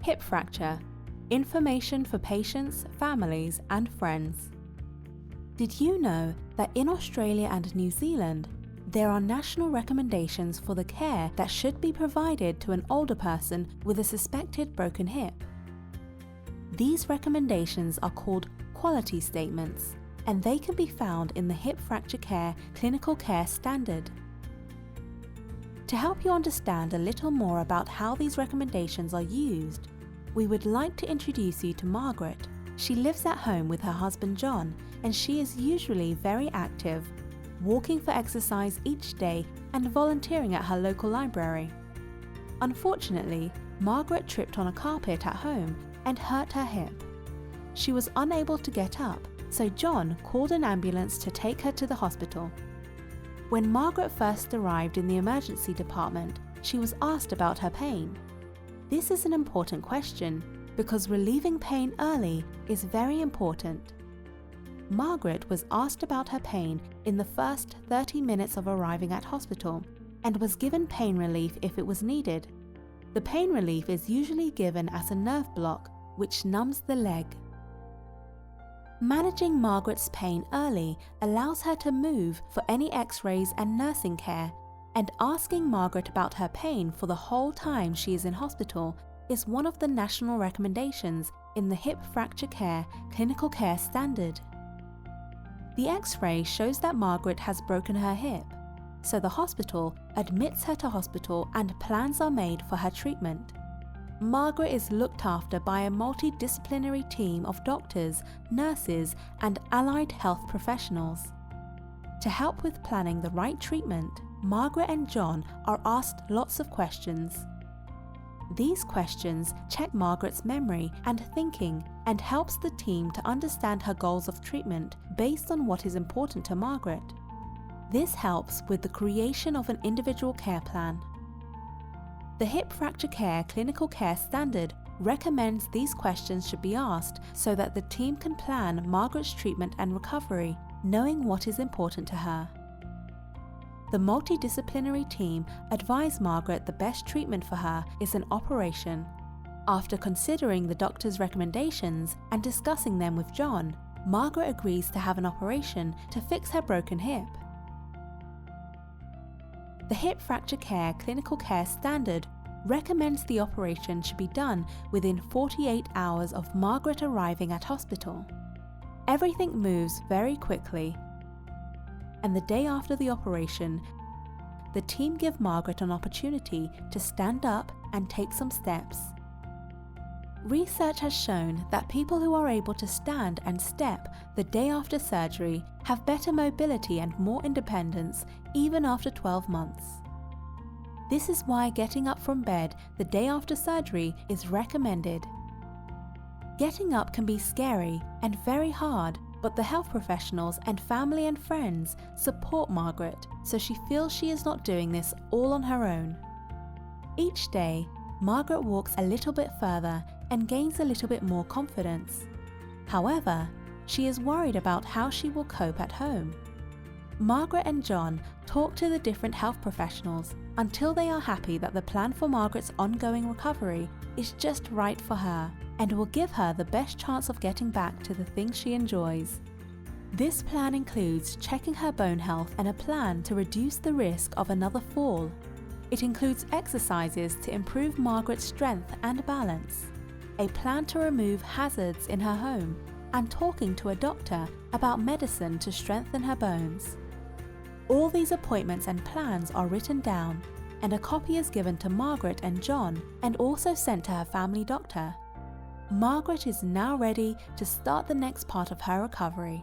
Hip fracture. Information for patients, families, and friends. Did you know that in Australia and New Zealand, there are national recommendations for the care that should be provided to an older person with a suspected broken hip? These recommendations are called quality statements, and they can be found in the Hip Fracture Care Clinical Care Standard. To help you understand a little more about how these recommendations are used, we would like to introduce you to Margaret. She lives at home with her husband John, and she is usually very active, walking for exercise each day and volunteering at her local library. Unfortunately, Margaret tripped on a carpet at home and hurt her hip. She was unable to get up, so John called an ambulance to take her to the hospital. When Margaret first arrived in the emergency department, she was asked about her pain. This is an important question because relieving pain early is very important. Margaret was asked about her pain in the first 30 minutes of arriving at hospital and was given pain relief if it was needed. The pain relief is usually given as a nerve block, which numbs the leg. Managing Margaret's pain early allows her to move for any x-rays and nursing care, and asking Margaret about her pain for the whole time she is in hospital is one of the national recommendations in the Hip Fracture Care Clinical Care Standard. The x-ray shows that Margaret has broken her hip, so the hospital admits her to hospital and plans are made for her treatment. Margaret is looked after by a multidisciplinary team of doctors, nurses, and allied health professionals. To help with planning the right treatment, Margaret and John are asked lots of questions. These questions check Margaret's memory and thinking and helps the team to understand her goals of treatment based on what is important to Margaret. This helps with the creation of an individual care plan. The Hip Fracture Care Clinical Care Standard recommends these questions should be asked so that the team can plan Margaret's treatment and recovery, knowing what is important to her. The multidisciplinary team advised Margaret the best treatment for her is an operation. After considering the doctor's recommendations and discussing them with John, Margaret agrees to have an operation to fix her broken hip. The Hip Fracture Care Clinical Care Standard recommends the operation should be done within 48 hours of Margaret arriving at hospital. Everything moves very quickly, and the day after the operation, the team give Margaret an opportunity to stand up and take some steps. Research has shown that people who are able to stand and step the day after surgery have better mobility and more independence even after 12 months. This is why getting up from bed the day after surgery is recommended. Getting up can be scary and very hard, but the health professionals and family and friends support Margaret so she feels she is not doing this all on her own. Each day, Margaret walks a little bit further and gains a little bit more confidence. However, she is worried about how she will cope at home. Margaret and John talk to the different health professionals until they are happy that the plan for Margaret's ongoing recovery is just right for her and will give her the best chance of getting back to the things she enjoys. This plan includes checking her bone health and a plan to reduce the risk of another fall. It includes exercises to improve Margaret's strength and balance, a plan to remove hazards in her home, and talking to a doctor about medicine to strengthen her bones. All these appointments and plans are written down, and a copy is given to Margaret and John and also sent to her family doctor. Margaret is now ready to start the next part of her recovery.